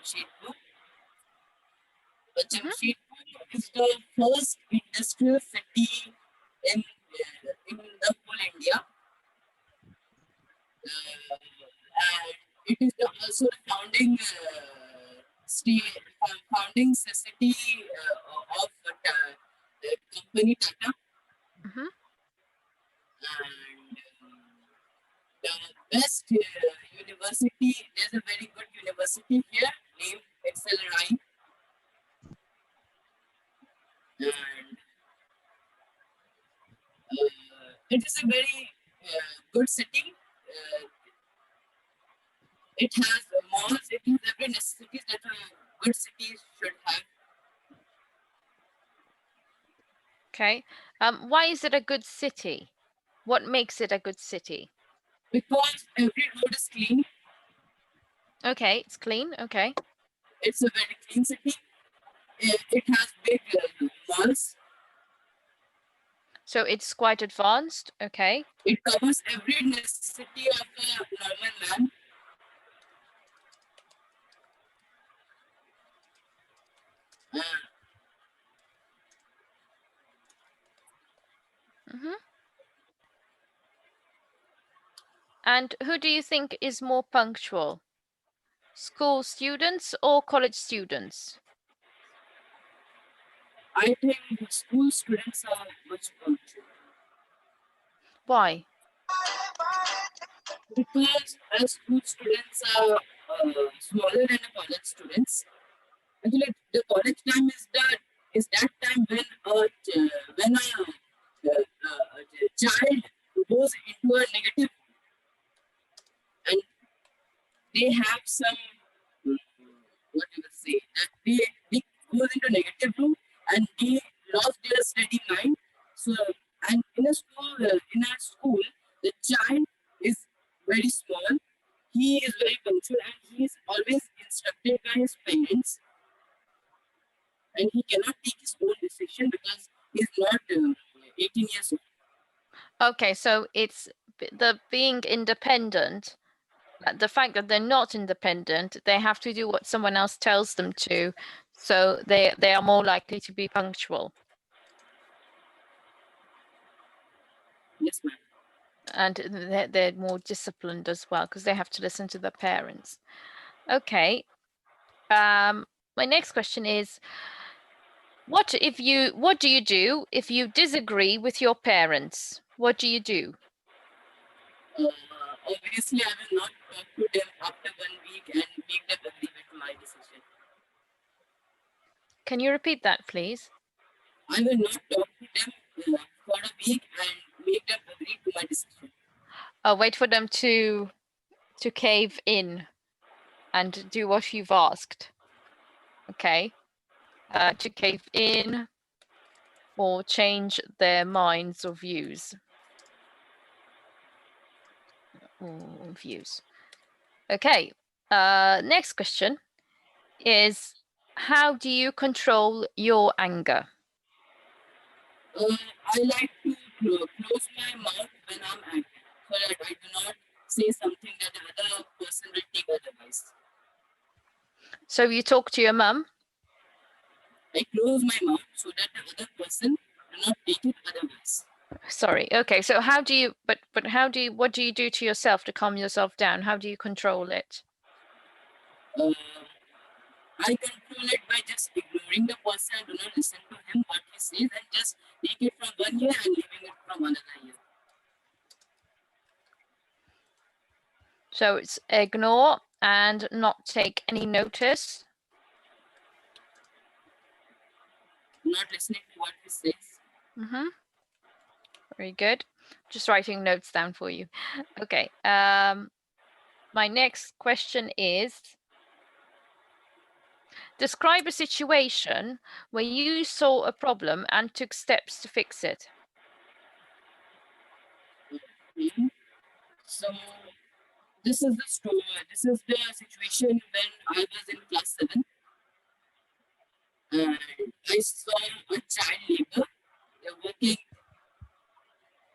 Jamshedpur. Jamshedpur is the first industrial city in the whole India. And it is also the founding founding city of the company Tata. Mm-hmm. And the best university, there's a very good university here named XLRI. And it is a very good city. It has malls, it has every necessity that a good city should have. Okay. Why is it a good city? What makes it a good city? Because every road is clean. Okay, it's clean. Okay. It's a very clean city. It has big malls. So it's quite advanced. Okay. It covers every necessity of a normal man. Mm-hmm. And who do you think is more punctual? School students or college students? I think school students are much punctual. Why? Because as school students are smaller than the college students. Actually, the college time is that time when a child goes into a negative and they have some what you would say that they goes into negative room and they lost their steady mind. So and in a school the child is very small. He is very punctual and he is always instructed by his parents, and he cannot take his own decision because he's not 18 years old. Okay, so it's the being independent. The fact that they're not independent, they have to do what someone else tells them to, so they are more likely to be punctual. Yes, ma'am. And they're more disciplined as well because they have to listen to their parents. Okay. My next question is, what do you do if you disagree with your parents? What do you do? Obviously, I will not talk to them after 1 week and make them agree with my decision. Can you repeat that, please? I will not talk to them for a week and make them agree to my decision. I'll wait for them to cave in and do what you've asked. Okay. To cave in or change their minds or views. Okay. Next question is, how do you control your anger? I like to close my mouth when I'm angry so that I do not say something that the other person will take otherwise. So you talk to your mum? I close my mouth so that the other person will not take it otherwise. Sorry. Okay. So how do you? But what do you do to yourself to calm yourself down? How do you control it? I control it by just ignoring the person, do not listen to him what he says, and just take it from one ear and leaving it from another ear. So it's ignore and not take any notice. Not listening to what he says. Mm-hmm. Very good. Just writing notes down for you. Okay. My next question is, describe a situation where you saw a problem and took steps to fix it. Okay. So this is the story. This is the situation when I was in class 7. And I saw a child labor working.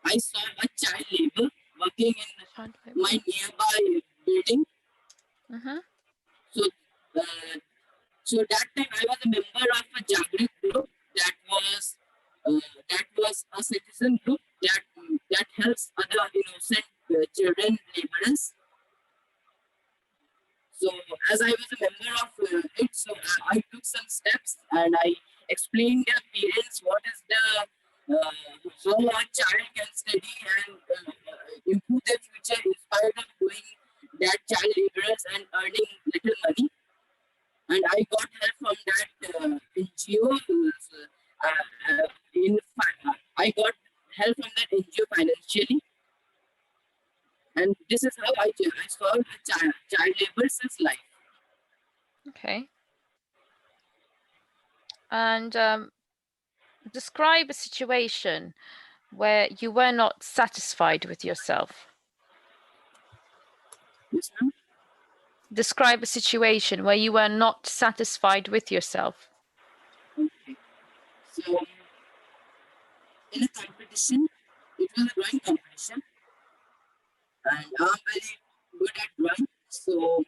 I saw a child labor working in my nearby building. Mm-hmm. So So that time I was a member of a Jagrit group that was a citizen group that helps other innocent children laborers. So as I was a member of it, so I took some steps and I explained their parents what is the how a child can study and improve their future in spite of doing that child laborers and earning little money. And I got help from that NGO. I got help from that NGO financially, and this is how I solved child labor's life. Okay. And describe a situation where you were not satisfied with yourself. Yes, ma'am. Describe a situation where you were not satisfied with yourself. Okay. So in a competition, it was a drawing competition, and I'm very good at drawing. So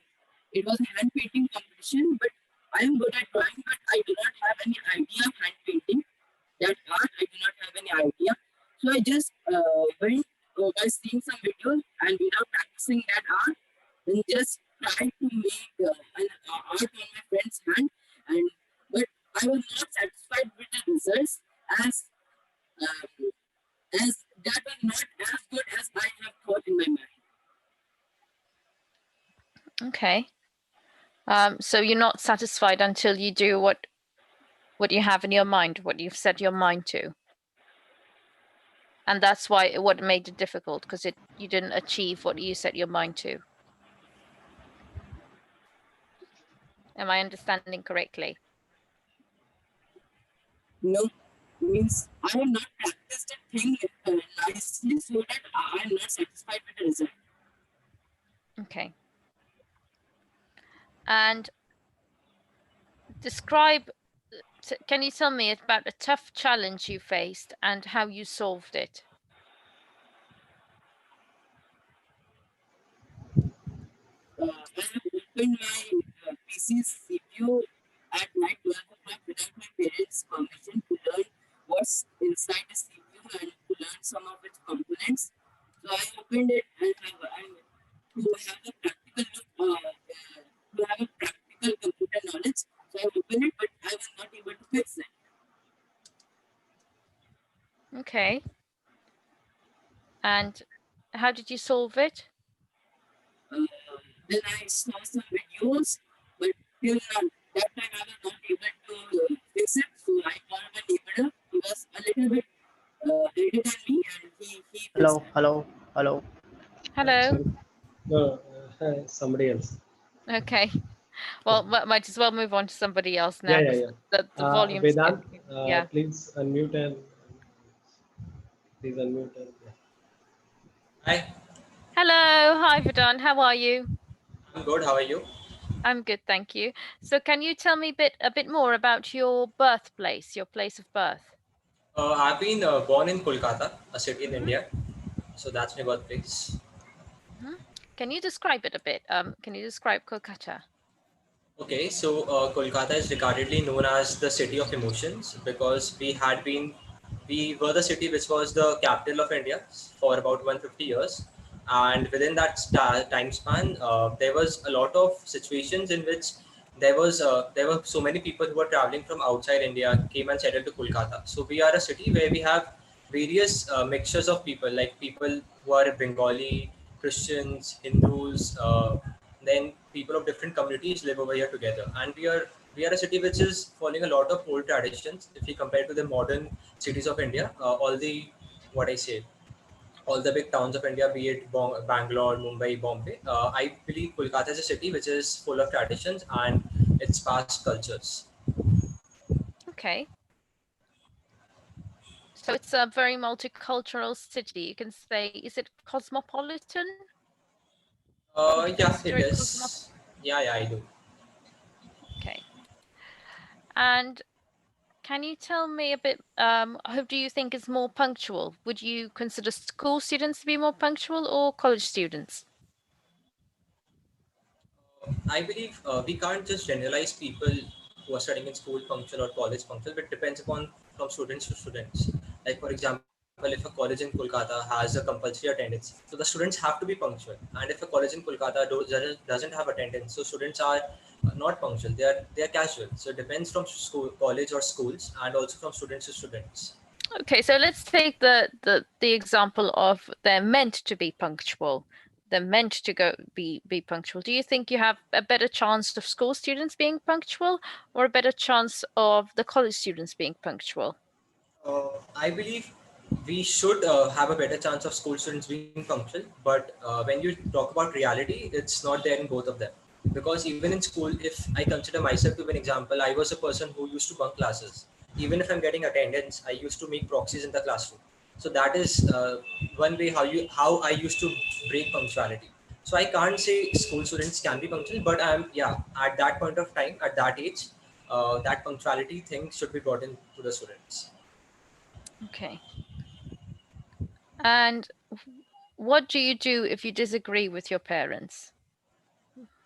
it was a hand painting competition, but I am good at drawing, but I do not have any idea of hand painting. That art, I do not have any idea. So I just went by seeing some videos and without practicing that art, and just tried to make an art on my friend's hand. And but I was not satisfied with the results as um, as that was not as good as I have thought in my mind. Okay. So you're not satisfied until you do what you have in your mind, what you've set your mind to. And that's why what made it difficult, because you didn't achieve what you set your mind to. Am I understanding correctly? No, means I have not practiced a thing nicely so that I am not satisfied with the result. Okay. And describe, can you tell me about a tough challenge you faced and how you solved it? I have opened my PC's CPU at night 12 o'clock without my parents' permission to learn what's inside the CPU and to learn some of its components. So I opened it and to have a practical look, to have a practical computer knowledge. So I opened it, but I was not able to fix it. Okay. And how did you solve it? Then I saw some videos, but till now, that time I was not able to fix it. So I called my neighbor who was a little bit elder than me, and he fixed Hello, it. hello, hello. Hello. Sorry. No, somebody else. Okay. Well, might as well move on to somebody else now Yeah, yeah, because yeah. the volume's Vedant, getting, yeah. please unmute and yeah. Hi, Hello. Hi, Vedant. How are you? I'm good. How are you? I'm good, thank you. So can you tell me a bit more about your birthplace, your place of birth? I've been born in Kolkata, a city in Mhm. India. So that's my birthplace. Mhm. Can you describe it a bit? Can you describe Kolkata? Okay, so Kolkata is regardedly known as the city of emotions because we were the city which was the capital of India for about 150 years. And within that time span, there was a lot of situations in which there were so many people who were traveling from outside India came and settled to Kolkata. So we are a city where we have various mixtures of people, like people who are Bengali, Christians, Hindus, then people of different communities live over here together, and we are a city which is following a lot of old traditions. If we compare to the modern cities of India, all the what I say, all the big towns of India, be it Bangalore, Mumbai, Bombay, I believe Kolkata is a city which is full of traditions and its past cultures. Okay. So it's a very multicultural city. You can say, is it cosmopolitan? Would you Yeah, consider it it is. Yeah, I do. Okay. And can you tell me a bit, who do you think is more punctual? Would you consider school students to be more punctual or college students? I believe we can't just generalize people who are studying in school punctual or college punctual, but it depends upon from students to students. Like for example, if a college in Kolkata has a compulsory attendance, so the students have to be punctual. And if a college in Kolkata doesn't have attendance, so students are not punctual. They are casual. So it depends from school, college or schools, and also from students to students. Okay, so let's take the example of they're meant to be punctual. They're meant to be punctual. Do you think you have a better chance of school students being punctual or a better chance of the college students being punctual? I believe we should have a better chance of school students being punctual, but when you talk about reality, it's not there in both of them. Because even in school, if I consider myself to be an example, I was a person who used to bunk classes. Even if I'm getting attendance, I used to make proxies in the classroom. So that is one way how I used to break punctuality. So I can't say school students can be punctual, but I'm yeah at that point of time, at that age, that punctuality thing should be brought in to the students. Okay. And what do you do if you disagree with your parents?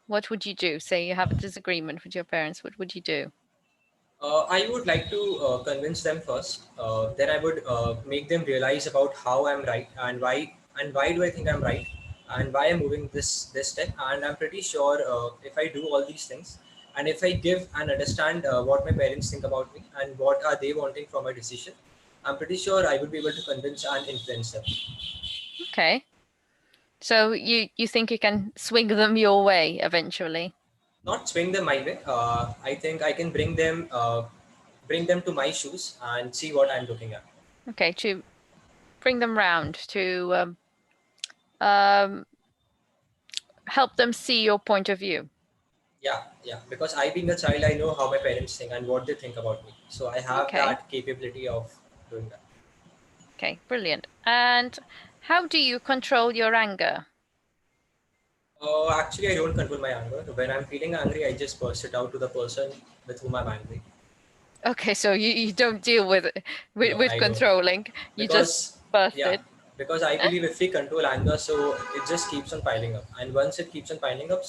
What would you do? Say you have a disagreement with your parents, what would you do? I would like to convince them first. Then I would make them realize about how I'm right and why do I think I'm right and why I'm moving this step. And I'm pretty sure if I do all these things and if I give and understand what my parents think about me and what are they wanting from my decision, I'm pretty sure I would be able to convince and influence them. Okay. So you think you can swing them your way eventually? Not swing them my way. I think I can bring them to my shoes and see what I'm looking at. Okay, to bring them round to um, help them see your point of view. Yeah, because I being a child, I know how my parents think and what they think about me, so I have Okay. that capability of doing that. Okay, brilliant. And how do you control your anger? Actually, I don't control my anger. When I'm feeling angry, I just burst it out to the person with whom I'm angry. Okay, so you don't deal with No, with I don't. controlling. You just Because burst yeah, it. because I Eh? believe if we control anger, so it just keeps on piling up, and once it keeps on piling up,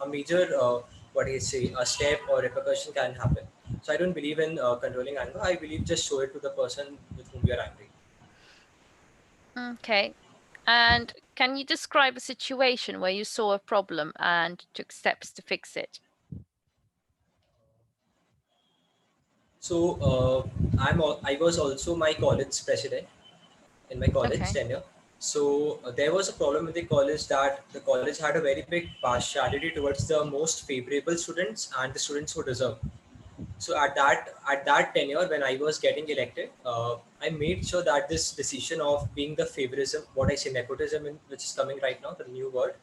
a major what do you say, a step or repercussion can happen. So I don't believe in controlling anger. I believe just show it to the person with whom you're angry. Okay. And can you describe a situation where you saw a problem and took steps to fix it? So I was also my college president in my college Okay. tenure. So there was a problem with the college that the college had a very big partiality towards the most favorable students and the students who deserve. So at that tenure, when I was getting elected, I made sure that this decision of being the favorism, what I say nepotism, which is coming right now, the new word,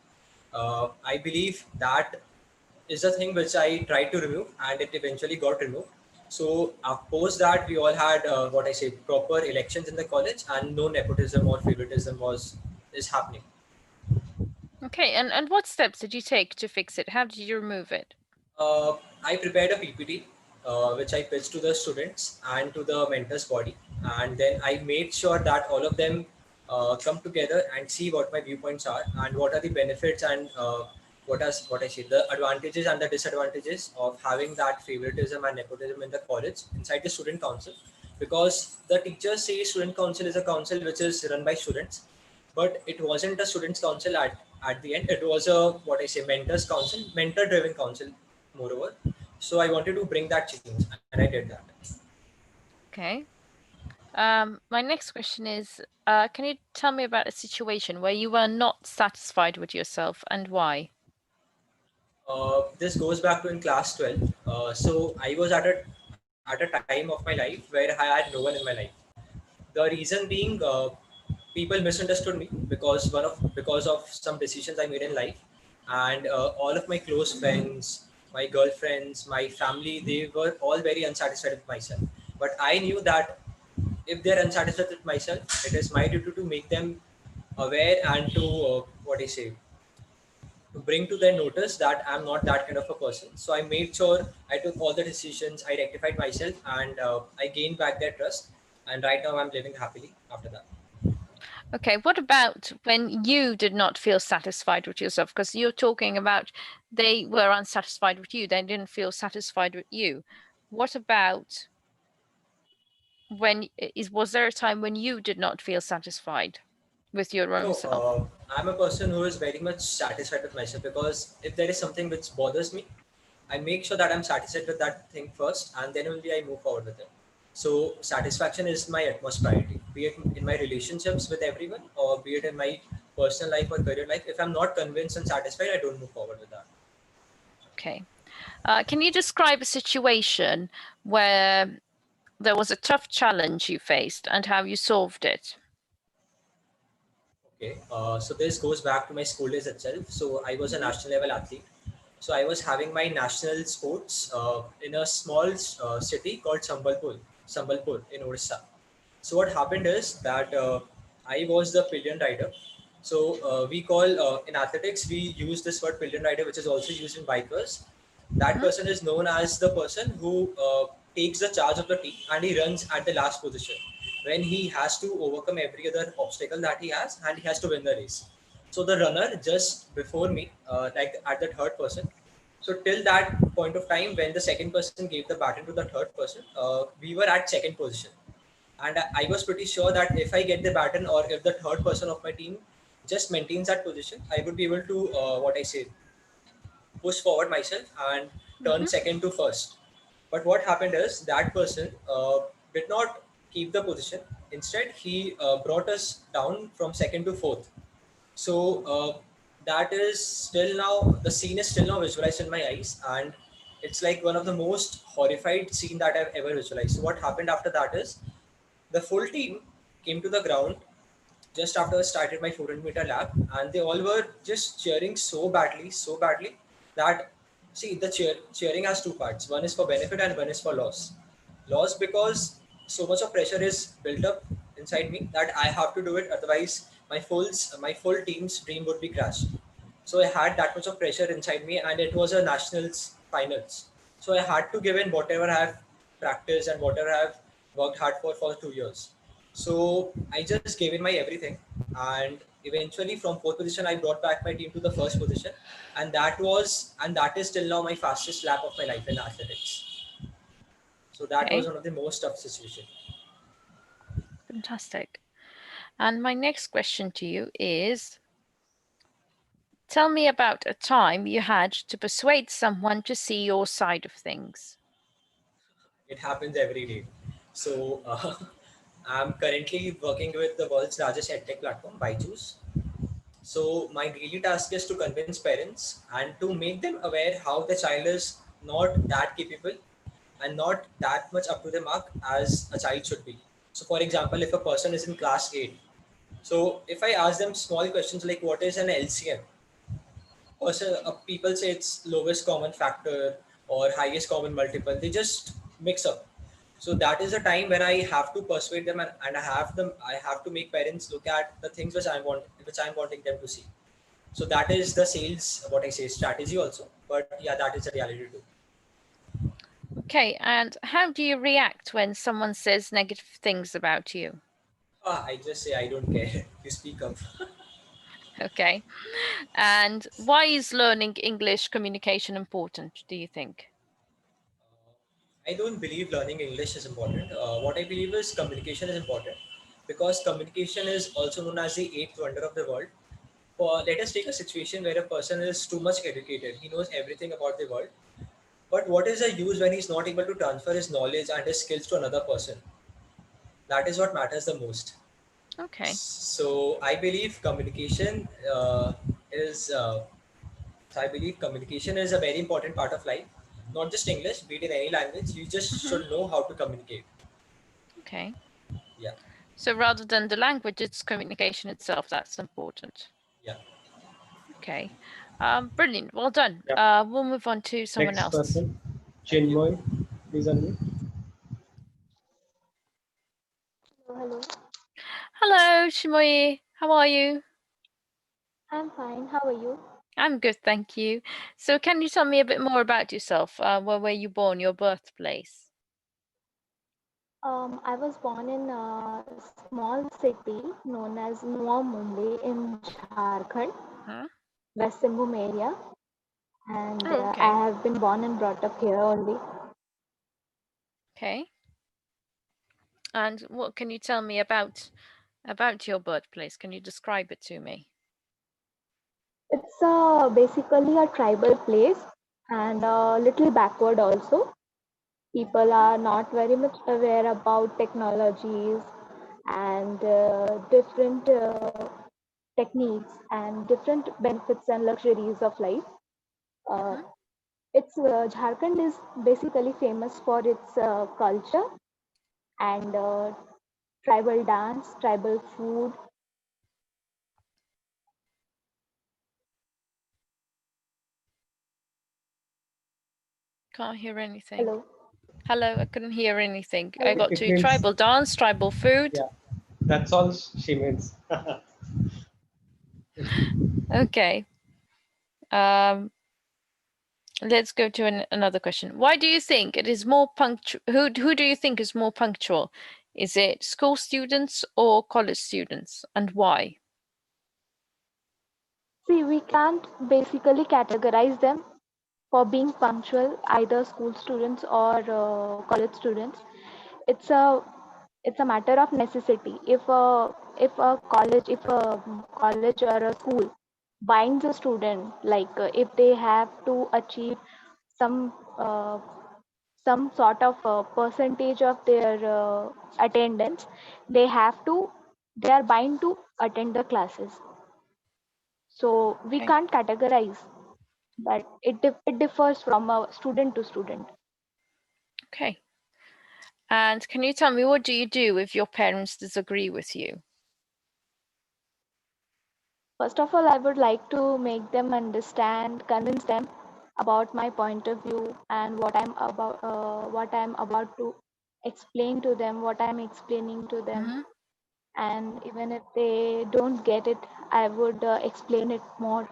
I believe that is a thing which I tried to remove, and it eventually got removed. So post that, we all had what I say proper elections in the college, and no nepotism or favoritism was is happening. Okay. And what steps did you take to fix it? How did you remove it? I prepared a PPT which I pitched to the students and to the mentors body, and then I made sure that all of them come together and see what my viewpoints are and what are the benefits and what I say the advantages and the disadvantages of having that favoritism and nepotism in the college inside the student council, because the teachers say student council is a council which is run by students, but it wasn't a students council at the end. It was a what I say mentors council, mentor driven council moreover. So I wanted to bring that change and I did that. Okay. My next question is, can you tell me about a situation where you were not satisfied with yourself and why? This goes back to in class 12. So I was at a time of my life where I had no one in my life. The reason being, people misunderstood me because of some decisions I made in life, and all of my close friends, my girlfriends, my family, they were all very unsatisfied with myself. But I knew that if they're unsatisfied with myself, it is my duty to make them aware and to what I say to bring to their notice that I'm not that kind of a person. So I made sure I took all the decisions, I rectified myself, and I gained back their trust. And right now I'm living happily after that. Okay, what about when you did not feel satisfied with yourself? Because you're talking about they were unsatisfied with you, they didn't feel satisfied with you. What about when was there a time when you did not feel satisfied with your own No, self? I'm a person who is very much satisfied with myself, because if there is something which bothers me, I make sure that I'm satisfied with that thing first, and then only I move forward with it. So satisfaction is my utmost priority, be it in my relationships with everyone, or be it in my personal life or career life. If I'm not convinced and satisfied, I don't move forward with that. Okay. Can you describe a situation where there was a tough challenge you faced and how you solved it? Okay, so this goes back to my school days itself. So I was a Mhm. national level athlete. So I was having my national sports in a small city called Sambalpur in Orissa. So what happened is that I was the pillion rider. So we call in athletics we use this word pillion rider, which is also used in bikers. That Mhm. person is known as the person who takes the charge of the team, and he runs at the last position when he has to overcome every other obstacle that he has, and he has to win the race. So the runner just before me, like at the third person. So till that point of time, when the second person gave the baton to the third person, we were at second position, and I was pretty sure that if I get the baton, or if the third person of my team just maintains that position, I would be able to what I say push forward myself and turn Mhm. second to first. But what happened is that person did not keep the position. Instead, he brought us down from second to fourth. So that is still now, the scene is still now visualized in my eyes, and it's like one of the most horrified scene that I've ever visualized. So what happened after that is the full team came to the ground just after I started my 400-meter lap, and they all were just cheering so badly that, see, the cheering has two parts. One is for benefit and one is for loss. Loss because so much of pressure is built up inside me that I have to do it, otherwise my full team's dream would be crashed. So I had that much of pressure inside me, and it was a nationals finals. So I had to give in whatever I have practiced and whatever I have worked hard for 2 years. So I just gave in my everything, and eventually from fourth position I brought back my team to the first position, and that is still now my fastest lap of my life in athletics. So that was Okay, one of the most tough situation. fantastic. And my next question to you is, tell me about a time you had to persuade someone to see your side of things. It happens every day. So I'm currently working with the world's largest edtech platform, Byju's. So my daily task is to convince parents and to make them aware how the child is not that capable and not that much up to the mark as a child should be. So for example, if a person is in class 8, so if I ask them small questions like what is an LCM, person, people say it's lowest common factor or highest common multiple. They just mix up. So that is a time when I have to persuade them, and I have to make parents look at the things which I'm wanting them to see. So that is the sales, what I say, strategy also. But yeah, that is the reality too. Okay, and how do you react when someone says negative things about you? I just say I don't care. You speak up. Okay, and why is learning English communication important, do you think? I don't believe learning English is important. What I believe is communication is important, because communication is also known as the eighth wonder of the world. Let us take a situation where a person is too much educated. He knows everything about the world. But what is the use when he's not able to transfer his knowledge and his skills to another person? That is what matters the most. Okay. So I believe communication is. So I believe communication is a very important part of life. Not just English, be it in any language. You just Mhm. should know how to communicate. Okay. Yeah, So rather than the language, it's communication itself that's important. yeah. Okay. Brilliant. Well done. Yeah. We'll move on to someone Next else. person, Thank you. Chinmoy, please unmute. Hello, Hello, Shimoye. How are you? I'm fine. How are you? I'm good, thank you. So can you tell me a bit more about yourself? Where were you born, your birthplace? I was born in a small city known as Nuwa Mumbai in Jharkhand, Huh? West Simbhum area, and Oh, I okay. have been born and brought up here only. Okay. And what can you tell me about your birthplace? Can you describe it to me? It's basically a tribal place and a little backward also. People are not very much aware about technologies and different techniques and different benefits and luxuries of life. Uh, Mhm. it's Jharkhand is basically famous for its culture and tribal dance, tribal food. Can't hear anything. Hello. Hello, I couldn't hear anything. I Hello. got It to means, tribal dance, tribal food. yeah, that's all she means. Okay. Let's go to another question. Why do you think it is more punctual? Who do you think is more punctual? Is it school students or college students, and why? See, we can't basically categorize them for being punctual, either school students or college students. It's a matter of necessity. If a college or a school binds a student, like if they have to achieve some some sort of percentage of their attendance, they are bound to attend the classes. So we Okay. can't categorize, but it differs from a student to student. Okay. And can you tell me, what do you do if your parents disagree with you? First of all, I would like to make them understand, convince them about my point of view and what I'm about to explain to them, what I'm explaining to them. Mhm. And even if they don't get it, I would explain it more.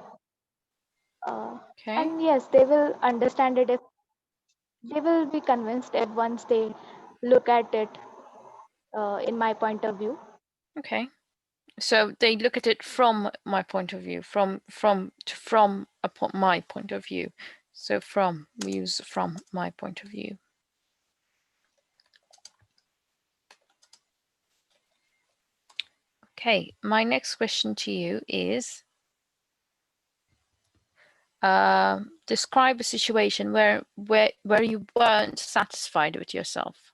Okay. And yes, they will understand it if they will be convinced if once they look at it in my point of view. Okay. So they look at it from my point of view, from my point of view. So we use from my point of view. Okay, my next question to you is, describe a situation where you weren't satisfied with yourself.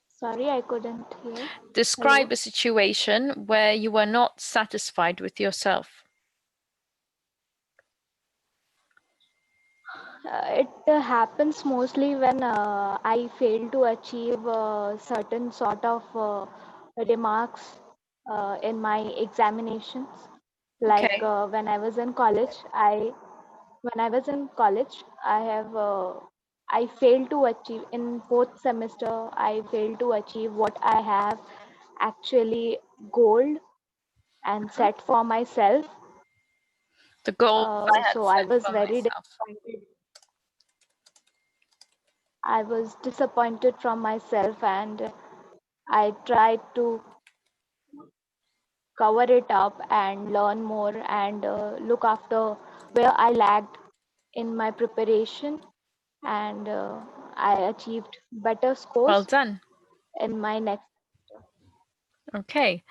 Sorry, I couldn't hear. Describe Hello. a situation where you were not satisfied with yourself. It happens mostly when I fail to achieve certain sort of remarks in my examinations. Like Okay. when I was in college, I failed to achieve in fourth semester. I failed to achieve what I have actually goal and Mhm. set for myself. The goals I had So I set was for very myself. disappointed. I was disappointed from myself, and I tried to cover it up and learn more and look after where I lagged in my preparation, and I achieved better Well scores done. in my next. Okay.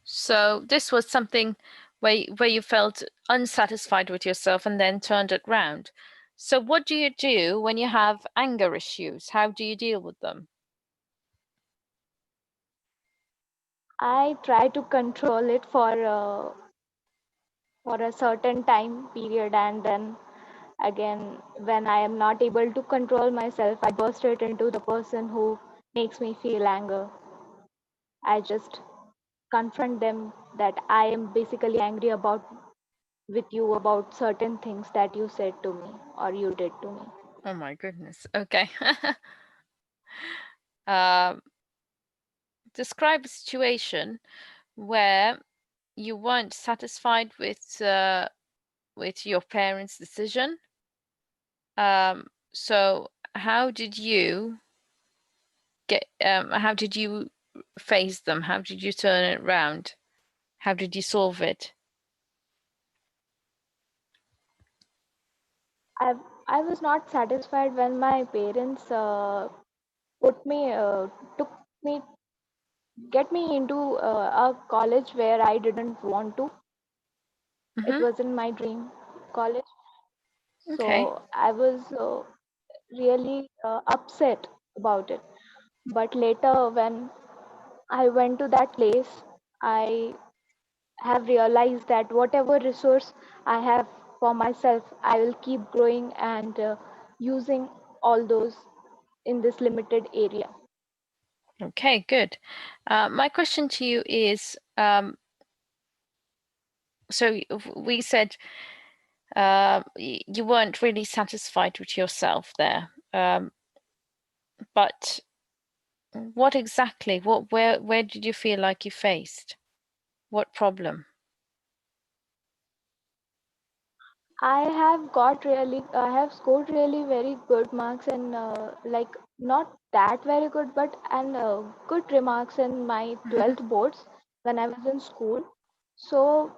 So this was something where you felt unsatisfied with yourself and then turned it round. So what do you do when you have anger issues? How do you deal with them? I try to control it for a certain time period, and then again, when I am not able to control myself, I burst it into the person who makes me feel anger. I just confront them that I am basically angry about with you about certain things that you said to me or you did to me. Oh my goodness. Okay. um, describe a situation where you weren't satisfied with your parents' decision. So how did you how did you face them? How did you turn it around? How did you solve it? I was not satisfied when my parents put me took me get me into a college where I didn't want to. It Mm-hmm. wasn't my dream college, Okay. so I was really upset about it. But later, when I went to that place, I have realized that whatever resource I have for myself, I will keep growing and using all those in this limited area. Okay, good. My question to you is, so we said you weren't really satisfied with yourself there, but what exactly, where did you feel like you faced? What problem? I have scored really very good marks and like not that very good, but and good remarks in my Mhm. 12th boards when I was in school. So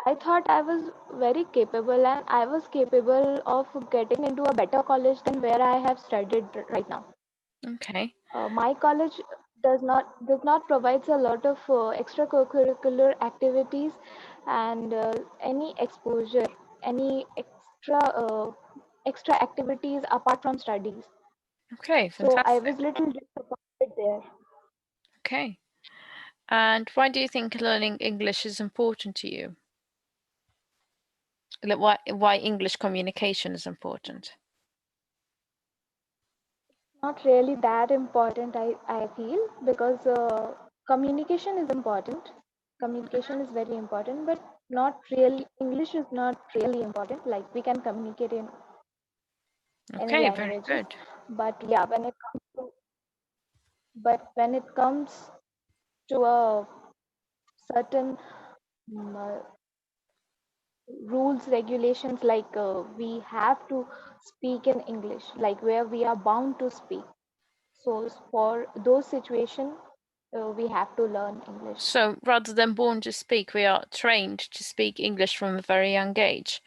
I thought I was very capable and I was capable of getting into a better college than where I have studied right now. Okay. My college does not provides a lot of extracurricular activities and any exposure, any extra activities apart from studies. Okay, So I was fantastic. little disappointed there. Okay. And why do you think learning English is important to you? Like why English communication is important? Not really that important, I feel, because communication is important. Communication is very important, but not really, English is not really important. Like we can communicate in any Okay, very languages, good. but yeah, when it comes to a certain uh, rules, regulations, like we have to speak in English, like where we are bound to speak. So for those situations, we have to learn English. So rather than born to speak, we are trained to speak English from a very young age.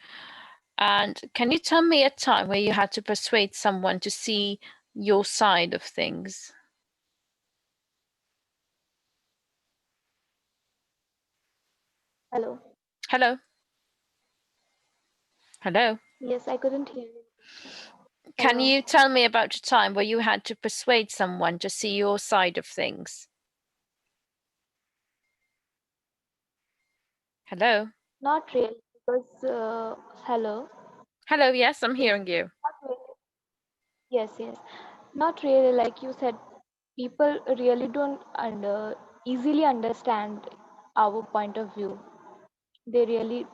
And can you tell me a time where you had to persuade someone to see your side of things? Hello. Hello? Hello? Yes, I couldn't hear you. Can Hello. you tell me about a time where you had to persuade someone to see your side of things? Hello? Not really, because hello. Hello, yes, I'm Yes. hearing you. Not really. Yes, yes. Not really. Like you said, people really don't easily understand our point of view. They really,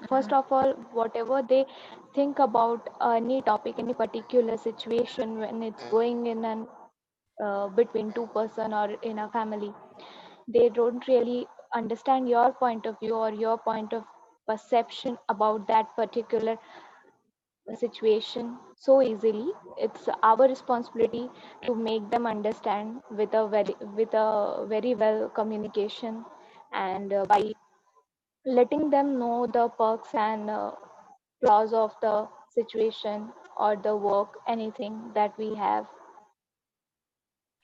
first Mhm. of all, whatever they think about any topic, any particular situation, when it's going in an between two person or in a family, they don't really understand your point of view or your point of perception about that particular situation so easily. It's our responsibility to make them understand with a very well communication, and by letting them know the perks and flaws of the situation or the work, anything that we have.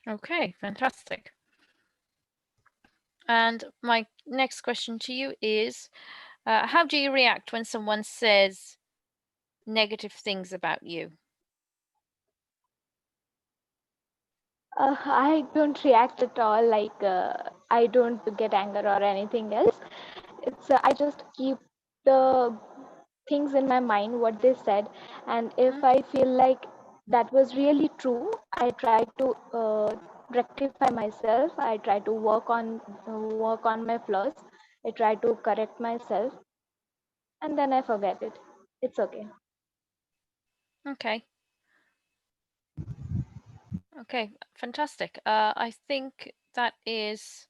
Okay, fantastic. And my next question to you is, how do you react when someone says negative things about you? I don't react at all. Like I don't get anger or anything else. It's I just keep the things in my mind what they said, and if I feel like that was really true, I try to rectify myself. I try to work on my flaws. I try to correct myself, and then I forget it. It's okay. Okay. Okay, fantastic. I think that is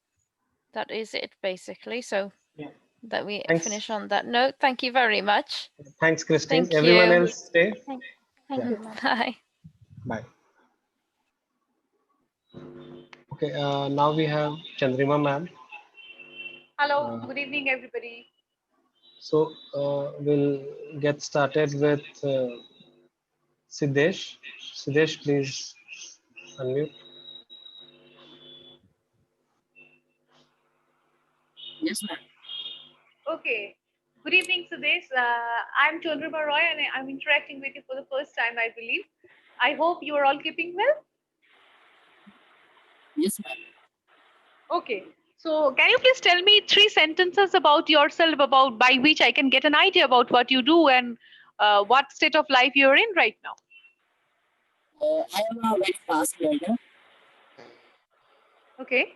it basically. So Yeah. that we Thanks. finish on that note. Thank you very much. Thanks, Christine. Thank Everyone you. Yes. else stay. Thank, Yeah. thank you, ma'am. Bye. Bye. Okay, now we have Chandrima ma'am. Hello, Uh, good evening, everybody. so we'll get started with Siddesh. Siddesh, please unmute. Yes, ma'am. Okay, good evening, Sudesh. I'm Chandrima Roy and I'm interacting with you for the first time, I believe. I hope you are all keeping well. Yes, ma'am. Okay, so can you please tell me three sentences about yourself, about by which I can get an idea about what you do and what state of life you're in right now? I am a very fast learner. Okay.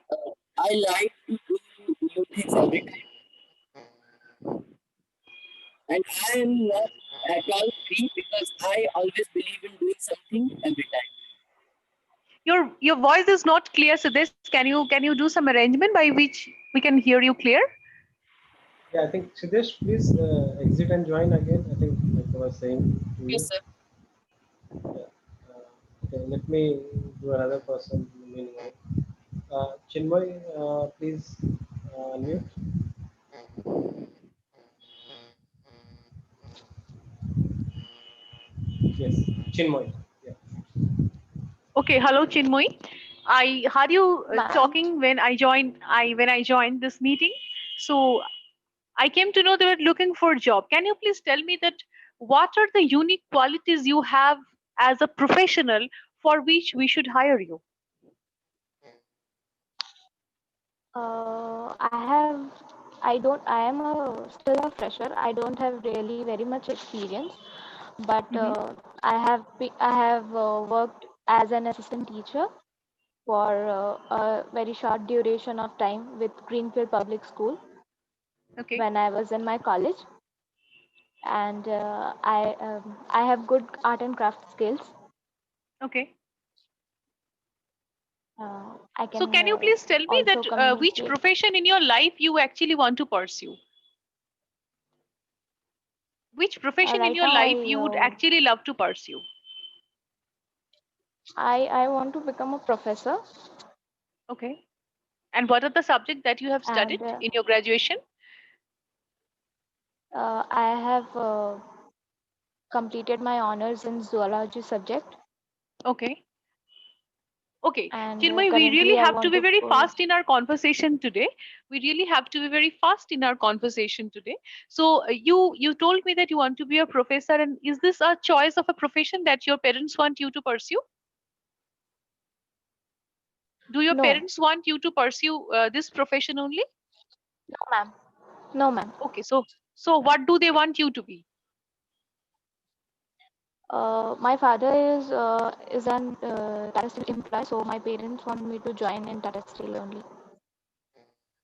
I like to do new things every time, and I am not at all free because I always believe in doing something every time. Your voice is not clear, Sudesh. Can you do some arrangement by which we can hear you clear? Yeah, I think Siddesh, please exit and join again. I think like I was saying to Yes, you. sir. Yeah. Okay, let me do another person meanwhile. Chinmoy, please unmute. Yes, Chinmoy. Yeah. Okay, hello Chinmoy. I heard you Ma'am. talking when I joined this meeting. So I came to know they were looking for a job. Can you please tell me that what are the unique qualities you have as a professional for which we should hire you? I am still a fresher. I don't have really very much experience, but Hmm. I have worked as an assistant teacher for a very short duration of time with Greenfield Public School Okay, when I was in my college, and I have good art and craft skills. okay. I So can can you please tell me also that which communicate. profession in your life you actually want to pursue? Which profession in Right your now, life you would actually love to pursue? I want to become a professor, Okay. And what are the subjects that you have and studied in your graduation? I have completed my honors in zoology subject, Okay. Okay, and Chinmay, we really currently I have to want be to very fast in our conversation today. We really have to be very fast in our conversation today. So you told me that you want to be a professor, and is this a choice of a profession that your parents want you to pursue? Do your no, parents want you to pursue this profession only? no ma'am, no ma'am. Okay, so what do they want you to be? My father is an Tata Steel employee, so my parents want me to join in Tata Steel only.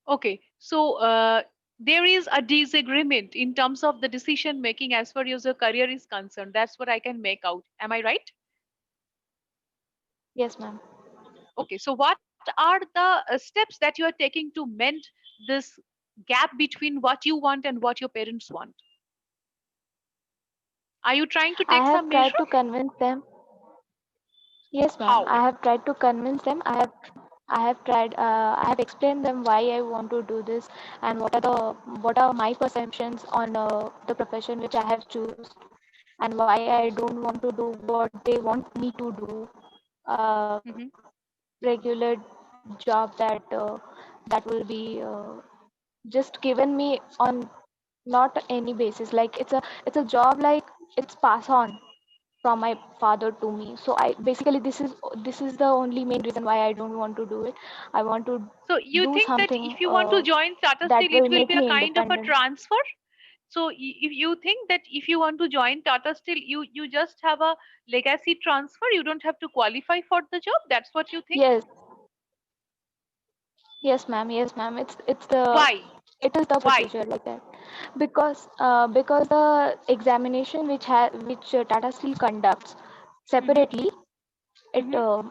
Okay, so there is a disagreement in terms of the decision making as far as your career is concerned. That's what I can make out. Am I right? Yes, ma'am. Okay, so what are the steps that you are taking to mend this gap between what you want and what your parents want? Are you trying to I take some have measure? tried to convince them. Yes, ma'am. How? I have tried to convince them. I have tried. I have explained them why I want to do this and what are my perceptions on the profession which I have choose and why I don't want to do what they want me to do. Hmm. Regular job that will be just given me on not any basis. Like it's a job like it's pass on from my father to me. So I basically this is the only main reason why I don't want to do it. I want to So you do think that something if you want to join Tata that Steel, it will will make be a me kind of a independent. transfer? So if you think that if you want to join Tata Steel, you just have a legacy transfer, you don't have to qualify for the job. That's what you think? Yes, yes, ma'am. Yes, ma'am. Why? It is the Why? procedure like that because the examination which Tata Steel conducts Hmm. separately. It Hmm.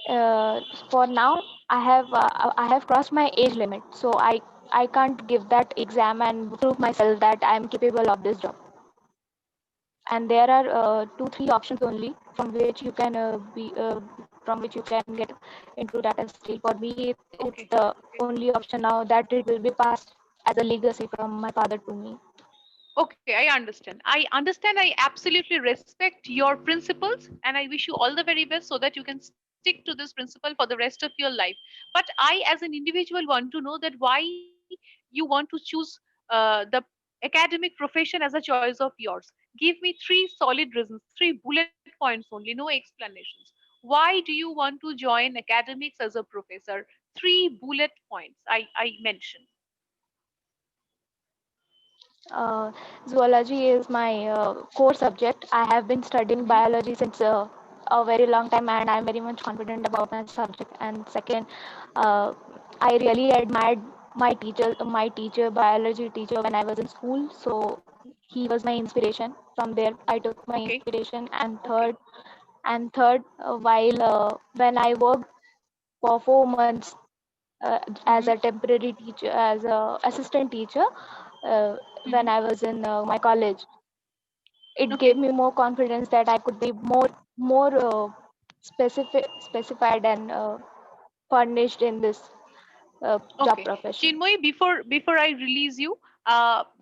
uh, for now I have crossed my age limit, so I can't give that exam and prove myself that I am capable of this job. And there are 2 3 options only from which you can be from which you can get into data steel. For me, it's Okay. the Okay. only option now that it will be passed as a legacy from my father to me. Okay, I understand. I understand. I absolutely respect your principles and I wish you all the very best so that you can stick to this principle for the rest of your life. But I, as an individual, want to know that why you want to choose the academic profession as a choice of yours. Give me three solid reasons, three bullet points only, no explanations. Why do you want to join academics as a professor? Three bullet points I mentioned. Uh, Zoology is my core subject. I have been studying Hmm. biology since a very long time, and I'm very much confident about my subject. And second, uh, I really admired my teacher, biology teacher, when I was in school. So he was my inspiration. From there, I took my Okay. inspiration. Okay. While when I worked for 4 months as Hmm. a temporary teacher, as a assistant teacher, uh, when Hmm. I was in my college, it gave Okay. me more confidence that I could be more specified and furnished in this job Okay, profession. Chinmoy, before I release you,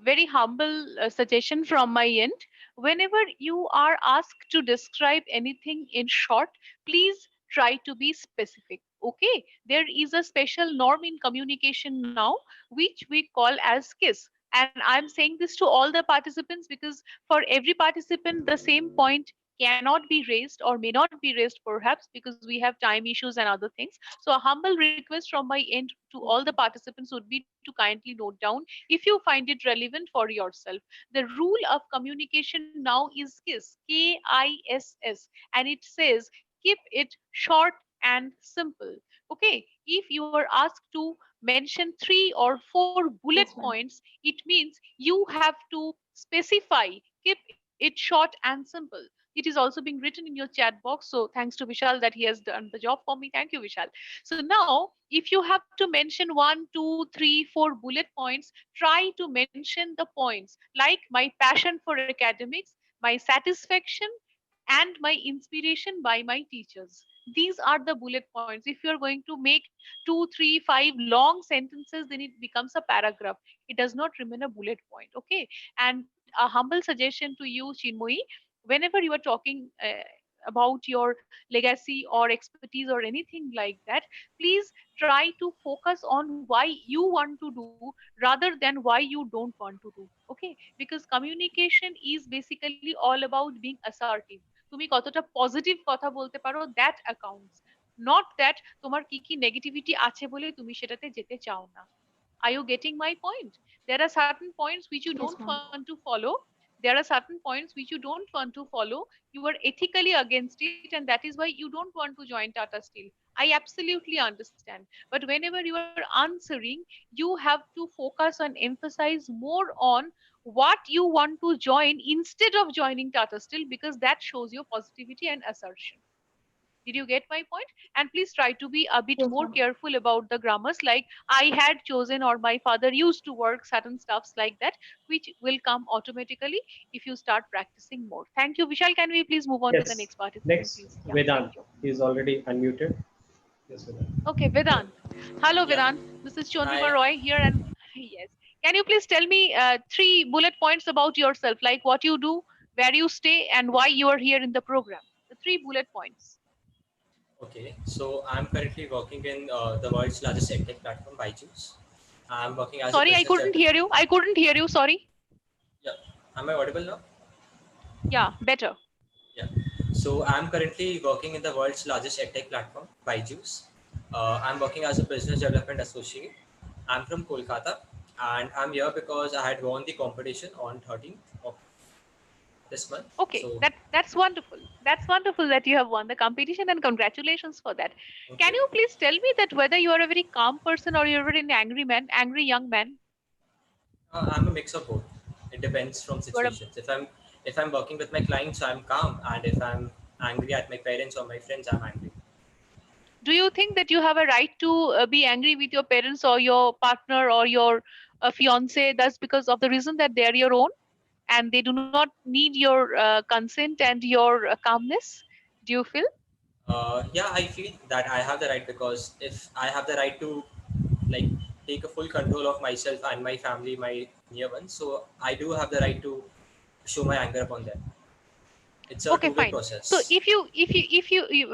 very humble suggestion from my end. Whenever you are asked to describe anything in short, please try to be specific. Okay, there is a special norm in communication now, which we call as KISS. And I'm saying this to all the participants because for every participant, the same point cannot be raised or may not be raised perhaps because we have time issues and other things. So a humble request from my end to all the participants would be to kindly note down if you find it relevant for yourself. The rule of communication now is KISS, KISS, and it says keep it short and simple. Okay, if you are asked to mention three or four bullet Yes, ma'am. points, it means you have to specify, keep it short and simple. It is also being written in your chat box. So thanks to Vishal that he has done the job for me. Thank you, Vishal. So now, if you have to mention one, two, three, four bullet points, try to mention the points like my passion for academics, my satisfaction, and my inspiration by my teachers. These are the bullet points. If you're going to make two, three, five long sentences, then it becomes a paragraph. It does not remain a bullet point. Okay. And a humble suggestion to you, Chinmoyi, whenever you are talking about your legacy or expertise or anything like that, please try to focus on why you want to do rather than why you don't want to do. Okay, because communication is basically all about being assertive. তুমি কতটা positive কথা বলতে পারো, that accounts, not that তোমার কি কি negativity আছে বলে তুমি সেটাতে যেতে চাও না। Are you getting my point? There are certain points which you don't Yes, ma'am. want to follow. There are certain points which you don't want to follow. You are ethically against it, and that is why you don't want to join Tata Steel. I absolutely understand. But whenever you are answering, you have to focus and emphasize more on what you want to join instead of joining Tata Steel because that shows your positivity and assertion. Did you get my point? And please try to be a bit Yes, more ma'am. careful about the grammars, like I had chosen or my father used to work, certain stuffs like that, which will come automatically if you start practicing more. Thank you, Vishal. Can we please move on to the Yes. next participant, Next, please? Yeah, thank Vedant. you. He's already unmuted. Yes, Vedant. Okay, Vedant. Hello, Yeah. Vedant. This is Chondima Hi. Roy here, and yes, can you please tell me three bullet points about yourself, like what you do, where you stay, and why you are here in the program? The three bullet points. Okay. So I'm currently working in the world's largest edtech platform, Byju's. I'm working as a Sorry, I business couldn't developer. hear you. I couldn't hear you. Sorry. Yeah. Am I audible now? Yeah, better. Yeah. So I'm currently working in the world's largest edtech platform, Byju's. I'm working as a business development associate. I'm from Kolkata, and I'm here because I had won the competition on 13th of this month. Okay, So that's wonderful. That's wonderful that you have won the competition and congratulations for that. thank Can you. you please tell me that whether you are a very calm person or you're a very angry man, angry young man? I'm a mix of both. It depends from You're a, situations. If I'm working with my clients, I'm calm, and if I'm angry at my parents or my friends, I'm angry. do you think that you have a right to be angry with your parents or your partner or your fiance? That's because of the reason that they are your own and they do not need your consent and your calmness. Do you feel? Yeah, I feel that I have the right, because if I have the right to like take a full control of myself and my family, my near ones, so I do have the right to show my anger upon them. It's a Okay, two-way fine. So process. if you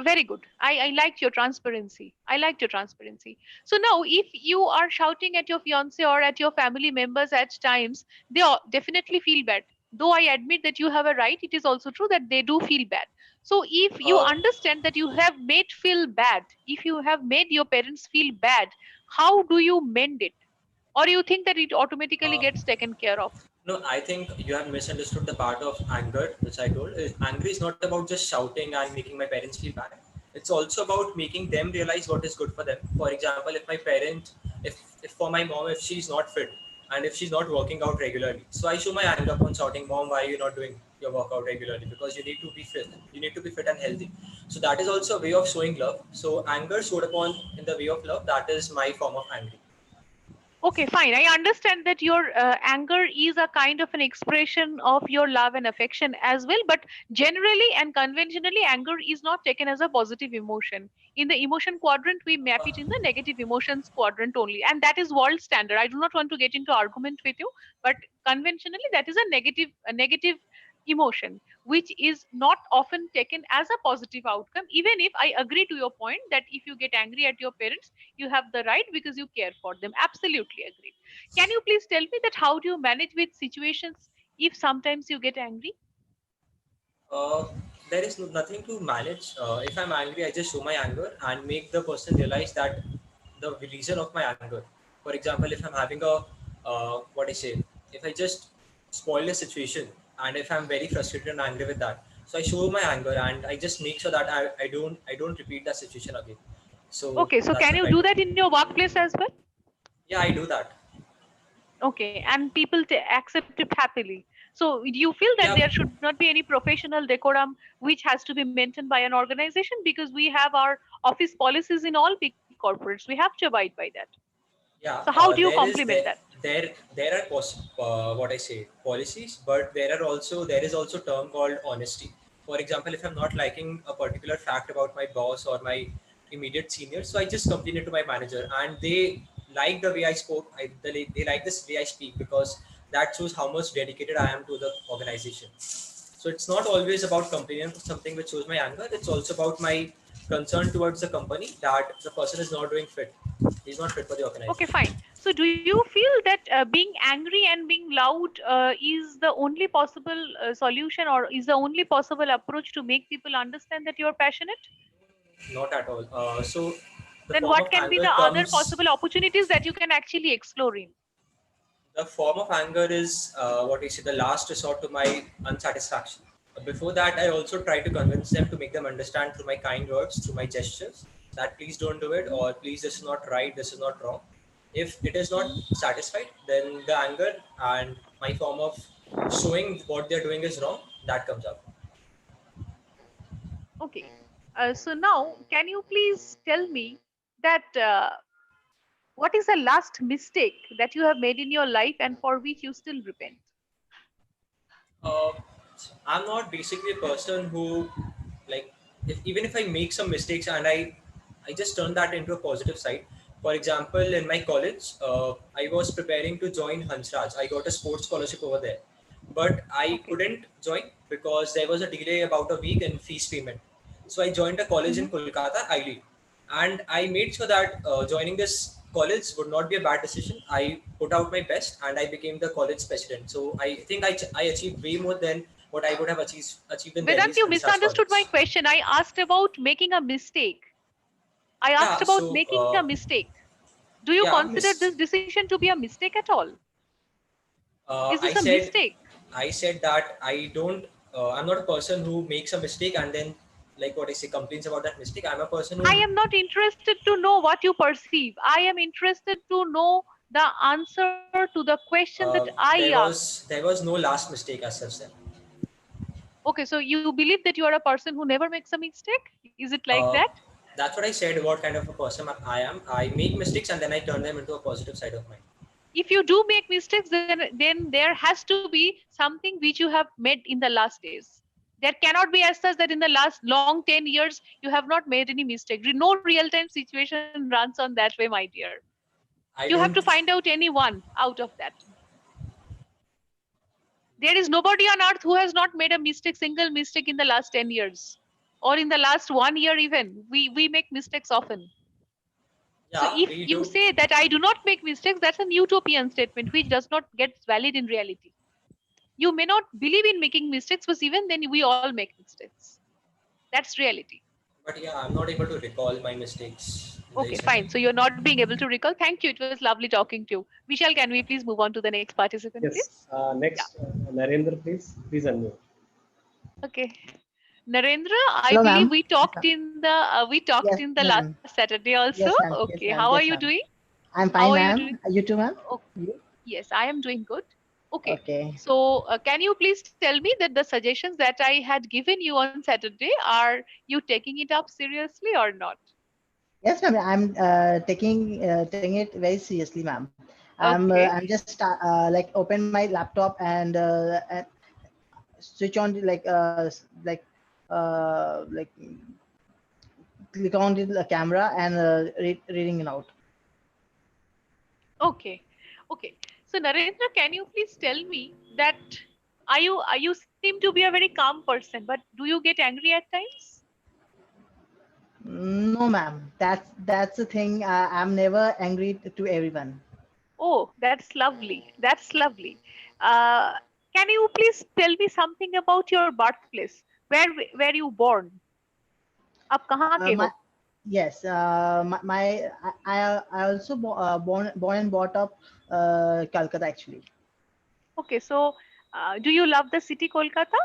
very good. I liked your transparency. I liked your transparency. So now if you are shouting at your fiance or at your family members at times, they definitely feel bad. Though I admit that you have a right, it is also true that they do feel bad. So if you Uh, understand that you have made feel bad, if you have made your parents feel bad, how do you mend it? Or you think that it automatically uh, gets taken care of? No, I think you have misunderstood the part of anger, which I told. Anger is not about just shouting and making my parents feel bad. It's also about making them realize what is good for them. For example, if my parent, if for my mom, if she's not fit and if she's not working out regularly, so I show my anger upon shouting, "Mom, why are you not doing your workout regularly? Because you need to be fit. You need to be fit and healthy." So that is also a way of showing love. So anger showed upon in the way of love. That is my form of anger. Okay, fine. I understand that your anger is a kind of an expression of your love and affection as well, but generally and conventionally, anger is not taken as a positive emotion. In the emotion quadrant, we map it in the negative emotions quadrant only, and that is world standard. I do not want to get into argument with you, but conventionally, that is a negative emotion, which is not often taken as a positive outcome. Even if I agree to your point that if you get angry at your parents, you have the right because you care for them. Absolutely agreed. Can you please tell me that how do you manage with situations if sometimes you get angry? Uh, there is nothing to manage. If I'm angry, I just show my anger and make the person realize that the reason of my anger. For example, if I'm having a what I say, if I just spoil a situation and if I'm very frustrated and angry with that, so I show my anger and I just make sure that I don't repeat that situation again. So Okay, so that's can what you I do do. that in your workplace as well? Yeah, I do that. Okay, and people accept it happily. So do you feel that Yeah, there should not be any professional decorum which has to be maintained by an organization, because we have our office policies in all big corporates. We have to abide by that. So yeah, how do you there is complement that? there are what I say policies, but there is also term called honesty. For example, if I'm not liking a particular fact about my boss or my immediate senior, so I just complain it to my manager, and they like the way I spoke. They like this way I speak, because that shows how much dedicated I am to the organization. So it's not always about complaining something which shows my anger. It's also about my concern towards the company that the person is not doing fit. He's not fit for the Okay, organization. fine. So, do you feel that being angry and being loud is the only possible solution, or is the only possible approach to make people understand that you're passionate? Not at all. So the Then, form what of can be anger the other comes. possible opportunities that you can actually explore in? The form of anger is what we say the last resort to my unsatisfaction. Before that, I also try to convince them to make them understand through my kind words, through my gestures, that please don't do it, or please this is not right, this is not wrong. If it is not satisfied, then the anger and my form of showing what they're doing is wrong, that comes up. Okay. So now, can you please tell me that what is the last mistake that you have made in your life and for which you still repent? uh, I'm not basically a person who, like, even if I make some mistakes and I just turn that into a positive side. For example, in my college, I was preparing to join Hansraj. I got a sports scholarship over there, but I Okay. couldn't join because there was a delay about a week in fees payment. So I joined a college in Mhm. Kolkata, ILE, and I made sure that joining this college would not be a bad decision. I put out my best and I became the college president. So I think I achieved way more than what I would have achieved in Vedant, Delhi's you Hansraj misunderstood college. my question. I asked about making a mistake. I asked Yeah, about so making a mistake. Do you yeah, consider this decision to be a mistake at all? uh, Is I this a said mistake? I said that I don't. I'm not a person who makes a mistake and then, like what I say, complains about that mistake. I'm a person I who, am not interested to know what you perceive. I am interested to know the answer to the question that I asked. there was no last mistake as such. Then. Okay, so you believe that you are a person who never makes a mistake? Is it like that? Uh, that's what I said. What kind of a person I am. I make mistakes and then I turn them into a positive side of mine. If you do make mistakes, then there has to be something which you have made in the last days. There cannot be as such that in the last long 10 years you have not made any mistake. No real time situation runs on that way, my dear. You I have to don't. find out any one out of that. There is nobody on earth who has not made a mistake, single mistake in the last 10 years or in the last 1 year even. We make mistakes often. So Yeah, if we you do. say that I do not make mistakes, that's an utopian statement which does not get valid in reality. You may not believe in making mistakes, but even then we all make mistakes. That's reality. But yeah, I'm not able to recall my mistakes Okay, recently. fine. So you're not being able to recall. Thank you. It was lovely talking to you. Vishal, can we please move on to the next participant, please? Yes. Yeah. Next, Narendra, please. Please unmute. Okay. Narendra, I Hello, believe ma'am. we Yes, talked ma'am. in the Yes, last ma'am. Saturday also. Yes, ma'am. Okay. Yes, How are ma'am. you Yes, doing? ma'am. I'm How are fine, you doing? ma'am. You too, ma'am? Oh, You? yes, I am doing good. Okay. Okay. So, can you please tell me that the suggestions that I had given you on Saturday, are you taking it up seriously or not? Yes, ma'am. I'm taking it very seriously, ma'am. Okay. I'm just like open my laptop and switch on the, like click on the camera and reading it out. Okay. Okay. So, Narendra, can you please tell me that you seem to be a very calm person, but do you get angry at times? No, ma'am. That's the thing. I'm never angry to everyone. Oh, that's lovely. That's lovely. Uh, can you please tell me something about your birthplace? Where you born? आप कहाँ के My हो? yes, I also born and brought up Calcutta actually. Okay, so do you love the city Kolkata?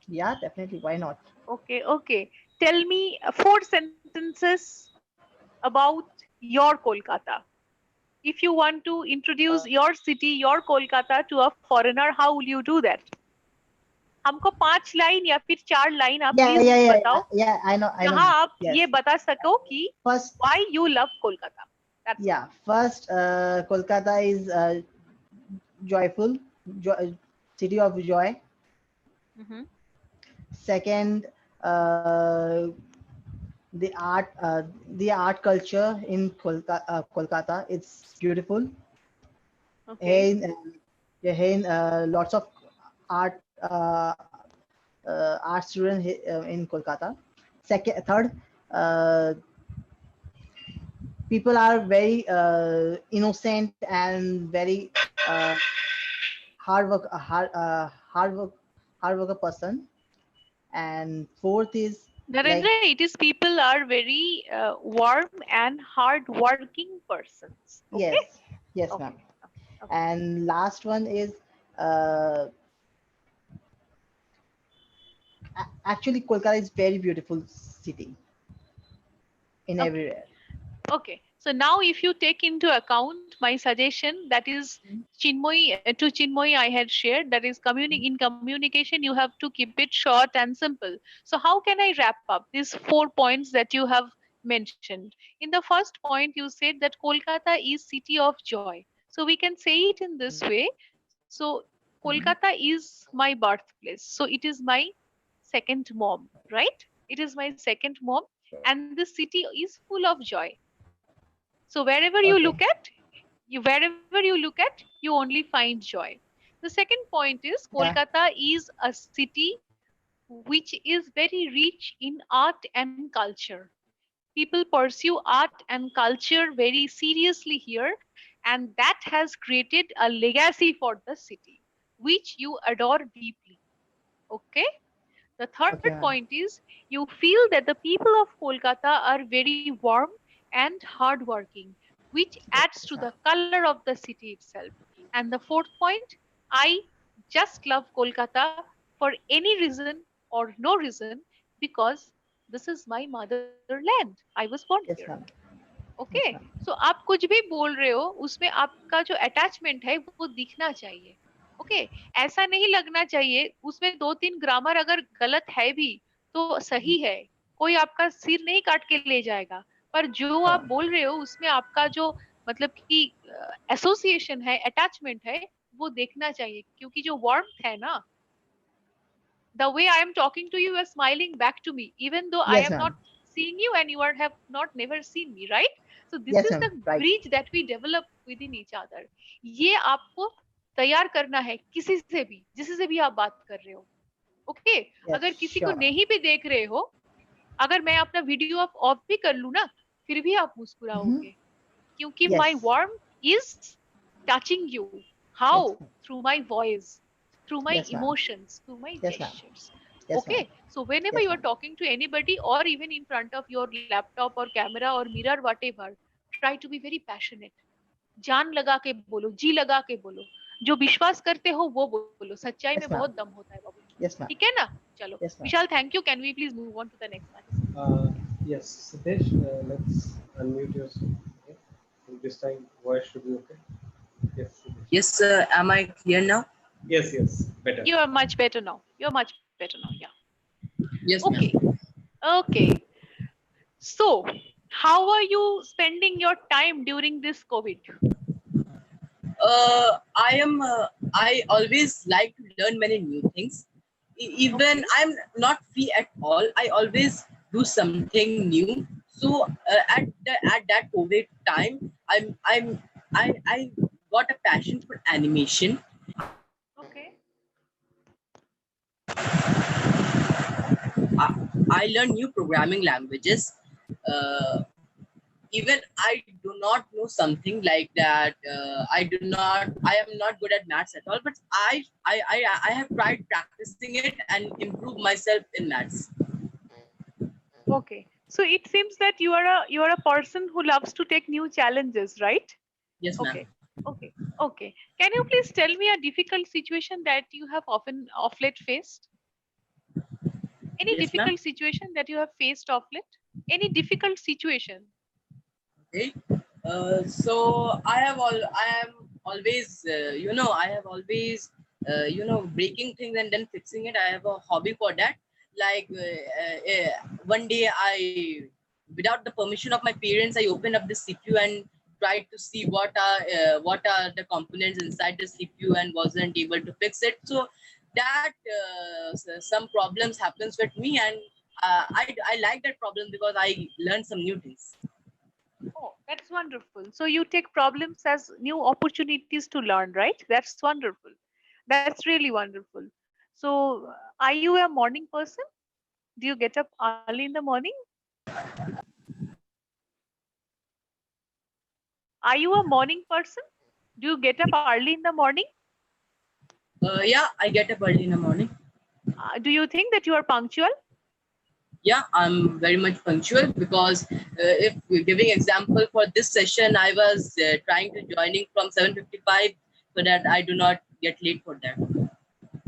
Yeah, definitely. Why not? Okay, okay. Tell me four sentences about your Kolkata. If you want to introduce Uh, your city, your Kolkata to a foreigner, how will you do that? हमको 5 line या फिर 4 line आप yeah, please yeah, yeah, बताओ yeah. I know, जहां ma'am. आप ये Yes. बता सको कि First, why you love Kolkata. That's all. yeah. First, Kolkata is joyful, city of joy. Mhm. Second, uh, the art culture in Kolkata. It's beautiful. Okay. Here, here, lots of art art students in Kolkata. Third, uh, people are very innocent and very uh, hard work, hard worker person. And fourth is like Narendra, it is people are very warm and hard working persons. Okay. yes, yes, Okay. ma'am. Okay. And last one is uh, actually Kolkata is very beautiful city in Okay. everywhere. Okay. So now if you take into account my suggestion, that is Chinmoy, to Chinmoy I had shared, that is in communication you have to keep it short and simple. So how can I wrap up these 4 points that you have mentioned? In the first point you said that Kolkata is city of joy. So we can say it in this way. So Kolkata is my birthplace. So it is my second mom, right? It is my second mom, and the city is full of joy. So Okay. wherever you look at, you only find joy. The second point is Yeah. Kolkata is a city which is very rich in art and culture. People pursue art and culture very seriously here, and that has created a legacy for the city, which you adore deeply. Okay? The third Okay, point ma'am. is you feel that the people of Kolkata are very warm and hardworking, which adds to Yes, the ma'am. color of the city itself. And the fourth point, I just love Kolkata for any reason or no reason because this is my motherland. I was born here. Yes, ma'am. Okay Yes, ma'am. सो आप कुछ भी बोल रहे हो उसमें आपका जो attachment है वो दिखना चाहिए. ओके ऐसा नहीं लगना चाहिए उसमें 2-3 ग्रामर अगर गलत है भी तो सही है, कोई आपका सिर नहीं काट के ले जाएगा, पर जो आप बोल रहे हो उसमें आपका जो मतलब कि एसोसिएशन है, अटैचमेंट है, वो देखना चाहिए क्योंकि जो वार्मथ है ना The way I am talking to you, you are smiling back to me, even though I Yes, am not ma'am. seeing you and you are have not never seen me, right? So this Yes, is the ma'am. Right. bridge that we develop within each other. ये आपको तैयार करना है किसी से भी, जिससे भी आप बात कर रहे हो. ओके, Yes, अगर किसी को sure. नहीं भी देख रहे हो, अगर मैं अपना वीडियो ऑफ भी कर लूं ना, फिर भी आप Mm-hmm. मुस्कुराओगे, क्योंकि माई Yes. Warm is touching you. How? Yes, ma'am. Through my voice, through my Yes, ma'am. emotions, through my Yes, ma'am. gestures. Yes, Okay, ma'am. so whenever Yes, you are ma'am. talking to anybody or even in front of your laptop or camera or mirror, whatever, try to be very passionate. जान लगा के बोलो, जी लगा के बोलो, जो विश्वास करते हो वो बोलो, सच्चाई में Yes, बहुत ma'am. दम होता है बाबू जी. Yes, ma'am. ठीक है ना? चलो Yes, ma'am. Vishal, thank you. Can we please move on to the next participant? Yes, Siddesh, let's unmute yourself. Okay. This time, voice should be okay. Yes, Siddesh. Yes, am I clear now? Yes, yes, better. You are much better now. You're much better now. Yeah. Yes, Okay. ma'am. Okay. So, how are you spending your time during this COVID? I always like to learn many new things. Even Okay. I'm not free at all, I always do something new. So at that COVID time, I got a passion for animation. Okay. I, I learned new programming languages. Uh, Even I do not know something like that. I am not good at maths at all. But I have tried practicing it and improve myself in maths. Okay. So it seems that you are a person who loves to take new challenges, right? Yes, ma'am. Okay. Okay. Okay. Can you please tell me a difficult situation that you have often of late faced? Any Yes, ma'am. difficult situation that you have faced of late? Any difficult situation? Okay. So I am always, I have always, breaking things and then fixing it. I have a hobby for that. Like one day without the permission of my parents, I opened up the CPU and tried to see what are the components inside the CPU and wasn't able to fix it. So that some problems happens with me, and I like that problem because I learned some new things. Oh, that's wonderful. So you take problems as new opportunities to learn, right? That's wonderful. That's really wonderful. So, are you a morning person? Do you get up early in the morning? Are you a morning person? Do you get up early in the morning? Yeah, I get up early in the morning. Do you think that you are punctual? Yeah, I'm very much punctual because if we're giving example for this session, I was trying to joining from 7:55 so that I do not get late for that.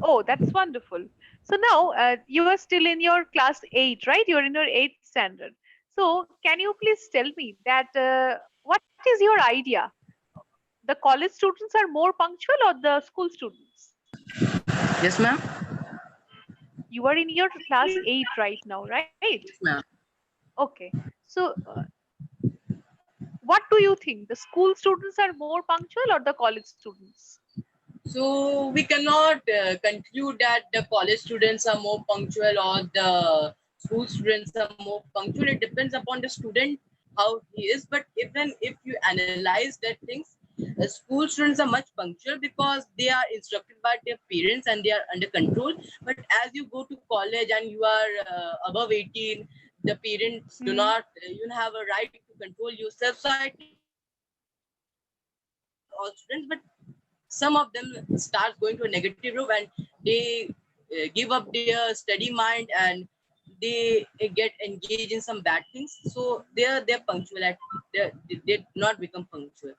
Oh, that's wonderful. So now you are still in your class 8, right? You're in your 8th standard. So can you please tell me that what is your idea? The college students are more punctual or the school students? Yes, ma'am. You are in your class 8 right now, right? Yes, ma'am. Okay. So what do you think? The school students are more punctual or the college students? So we cannot conclude that the college students are more punctual or the school students are more punctual. It depends upon the student how he is. But even if you analyze that things, school students are much punctual because they are instructed by their parents and they are under control. But as you go to college and you are above 18, the parents do Hmm. not have a right to control yourself. So I think not all students, but some of them start going to a negative route and they give up their study mind and they get engaged in some bad things. So they're punctual at they do not become punctual.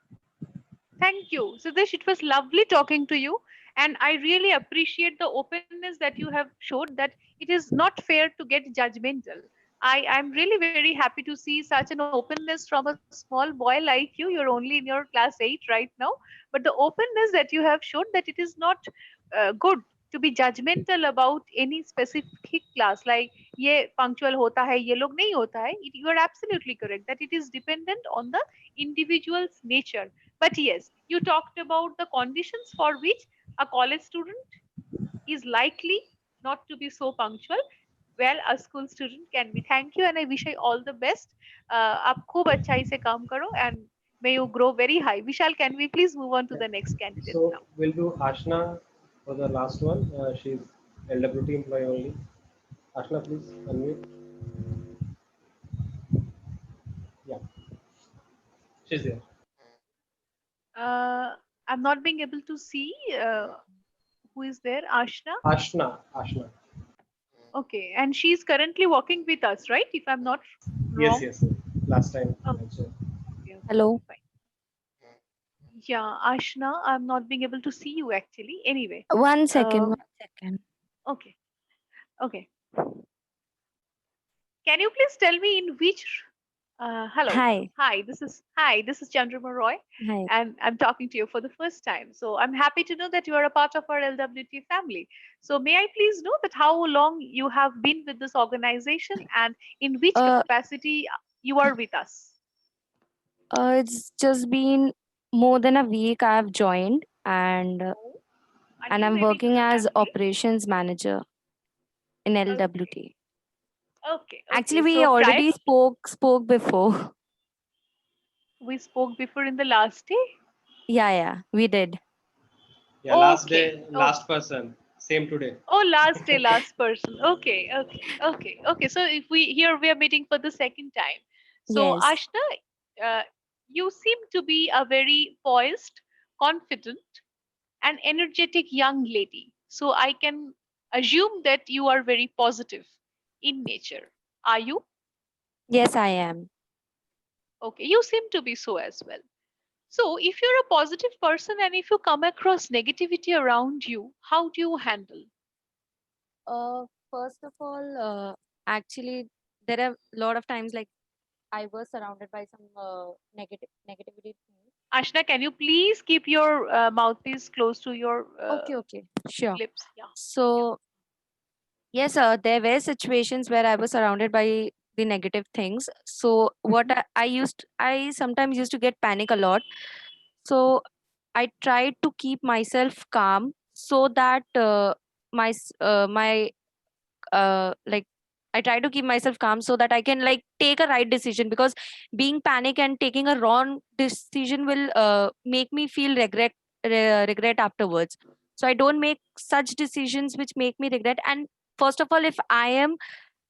Thank you. Siddhesh, it was lovely talking to you. And I really appreciate the openness that you have showed that it is not fair to get judgmental. I'm really very happy to see such an openness from a small boy like you. You're only in your class 8 right now. But the openness that you have shown that it is not good to be judgmental about any specific class. Like, ये punctual होता है, ये लोग नहीं होता है. You are absolutely correct that it is dependent on the individual's nature. But yes, you talked about the conditions for which a college student is likely not to be so punctual. Well, a school student can be. Thank you, and I wish you all the best. आप खूब अच्छाई से काम करो, and may you grow very high. Vishal, can we please move on to Yeah. the next candidate So now? we'll do Ashna for the last one. She's LWT employee only. Ashna, please unmute. Yeah, she's there. Uh, I'm not being able to see who is there. Ashna. Ashna. Okay, and she's currently working with us, right? If I'm not Yes, wrong. yes. Last time Oh, also. okay, okay, Hello. fine. Yeah, Ashna, I'm not being able to see you actually. Anyway, One second. um, 1 second. okay, okay. Can you please tell me in which? Hello, Hi. hi. This is Chandrima Roy, Hi. and I'm talking to you for the first time. So I'm happy to know that you are a part of our LWT family. So may I please know that how long you have been with this organization and in which Uh, capacity you are with us? it's just been more than a week I've joined, and Oh, are and you I'm ready to working the as family? operations manager in Okay, LWT. okay. Actually, we So prior already spoke before. we spoke before in the last day. Yeah, we did. Yeah, last Okay, day, okay. last person. Same today. Oh, last day, last person. Okay. So if we are meeting for the second time. So Yes. Ashna, uh, you seem to be a very poised, confident, and energetic young lady. So I can assume that you are very positive in nature. Are you? Yes, I am. Okay, you seem to be so as well. So if you're a positive person and if you come across negativity around you, how do you handle? First of all, actually, there are a lot of times like I was surrounded by some negativity things. Ashna, can you please keep your mouthpiece close to your Okay, sure. lips? Yeah, yeah. So yes, there were situations where I was surrounded by the negative things. So what Mhm. I sometimes used to get panic a lot. So I tried to keep myself calm so that my like I try to keep myself calm so that I can like take a right decision, because being panic and taking a wrong decision will make me feel regret afterwards. So I don't make such decisions which make me regret. And first of all, if I am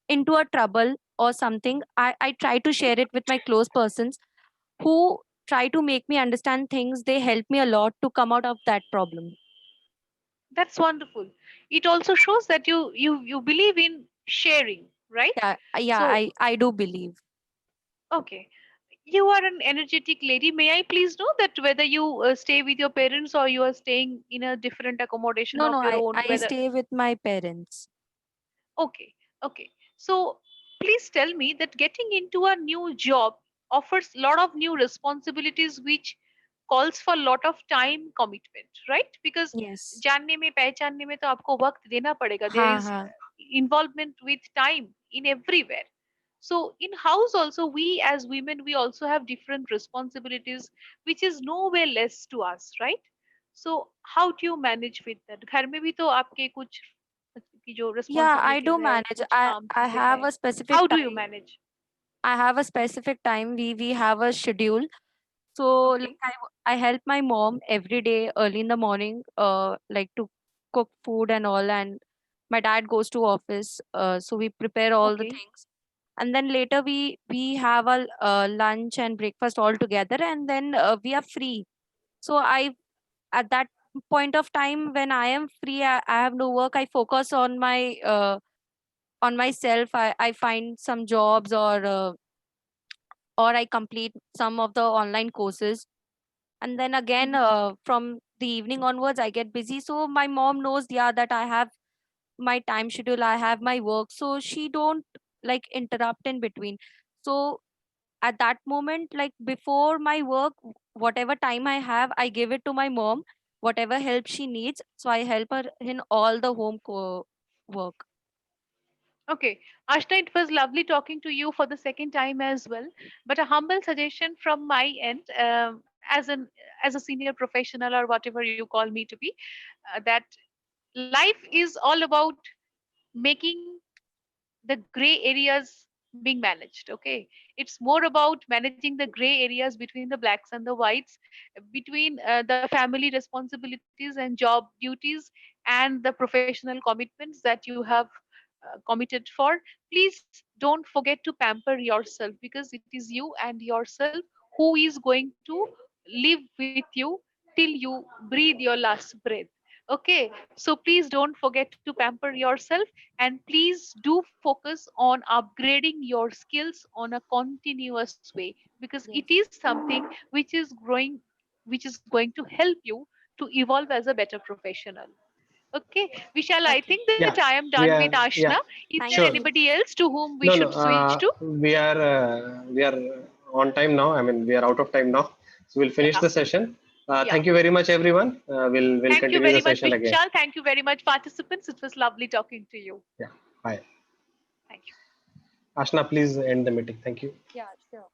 into a trouble or something, I try to share it with my close persons who try to make me understand things. They help me a lot to come out of that problem. That's wonderful. It also shows that you believe in sharing, right? Yeah, So, I do believe. okay. You are an energetic lady. May I please know that whether you stay with your parents or you are staying in a different accommodation No, of no, your own? I Whether stay with my parents. okay, okay. So please tell me that getting into a new job offers a lot of new responsibilities which calls for a lot of time commitment, right? Because Yes. जानने में पहचानने में तो आपको वक्त देना पड़ेगा. There हाँ is हाँ. involvement with time in everywhere. So in house also we as women we also have different responsibilities which is nowhere less to us, right? So how do you manage with that? घर में भी तो आपके कुछ की जो Yeah, I responsibilities do है manage. कुछ काम I चीजें have हैं. a specific How do you time. manage? I have a specific time. We have a schedule. So Okay, like I help my mom every day early in the morning, like to cook food and all. And my dad goes to office. So we prepare all the okay, things. And then later we have a lunch and breakfast all together, and then we are free. So I at that point of time when I am free, I have no work. I focus on myself. I find some jobs, or I complete some of the online courses. And then again, mhm. from the evening onwards, I get busy. So my mom knows, yeah, that I have my time schedule, I have my work, so she don't like interrupt in between. So at that moment, like before my work, whatever time I have, I give it to my mom, whatever help she needs. So I help her in all the work. Okay, Ashna, it was lovely talking to you for the second time as well. But a humble suggestion from my end, as a senior professional or whatever you call me to be, that life is all about making the gray areas being managed. Okay, it's more about managing the gray areas between the blacks and the whites, between the family responsibilities and job duties and the professional commitments that you have committed for. Please don't forget to pamper yourself, because it is you and yourself who is going to live with you till you breathe your last breath. Okay, so please don't forget to pamper yourself, and please do focus on upgrading your skills on a continuous way, because it Yes. is something which is growing, which is going to help you to evolve as a better professional. Okay, Vishal, I Okay. think that I Yeah, am done we with are. Ashna. Yeah, Is there Thank sure. you. anybody else to whom we No, no. should switch to? We are on time now. I mean, we are out of time now. So we'll finish Yeah, the session. yeah. Thank you very much, everyone. We'll Thank you continue very the much, session Vishal. again. Thank you very much, participants. It was lovely talking to you. Yeah. Bye. Thank you. Ashna, please end the meeting. Thank you. Yeah, sure.